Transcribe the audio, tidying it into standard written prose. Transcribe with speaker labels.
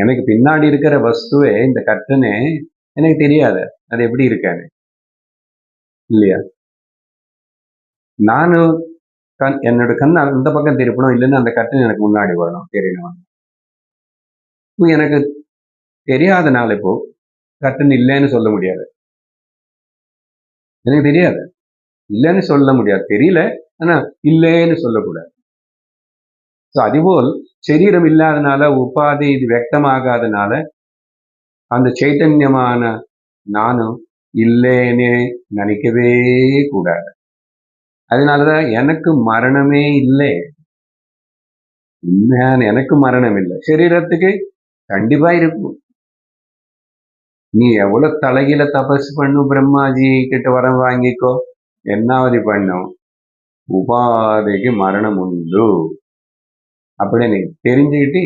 Speaker 1: எனக்கு பின்னாடி இருக்கிற வஸ்துவே இந்த கர்டனே எனக்கு தெரியாது அது எப்படி இருக்காது இல்லையா. நானும் என்னோட கண் அந்த பக்கம் திருப்பணும், இல்லைன்னா அந்த கர்டன் எனக்கு முன்னாடி வரணும் தெரியணும். இப்போ எனக்கு தெரியாதனால இப்போ கர்டன் இல்லைன்னு சொல்ல முடியாது. எனக்கு தெரியாது, இல்லைன்னு சொல்ல முடியாது. தெரியல, ஆனா இல்லைன்னு சொல்லக்கூடாது. அதுபோல் சரீரம் இல்லாதனால உபாதி இது வியக்தமாகாதனால அந்த சைத்தன்யமான நானும் இல்லைன்னே நினைக்கவே கூடாது. அதனாலதான் எனக்கு மரணமே இல்லை. எனக்கு மரணம் இல்லை, சரீரத்துக்கு கண்டிப்பா இருக்கும். நீ எவ்வளவு தலையில தபஸ் பண்ணும், பிரம்மாஜி கிட்ட வரம் வாங்கிக்கோ, என்னாவது பண்ணும், உபாதைக்கு மரணம் உண்டு அப்படின்னு தெரிஞ்சுக்கிட்டு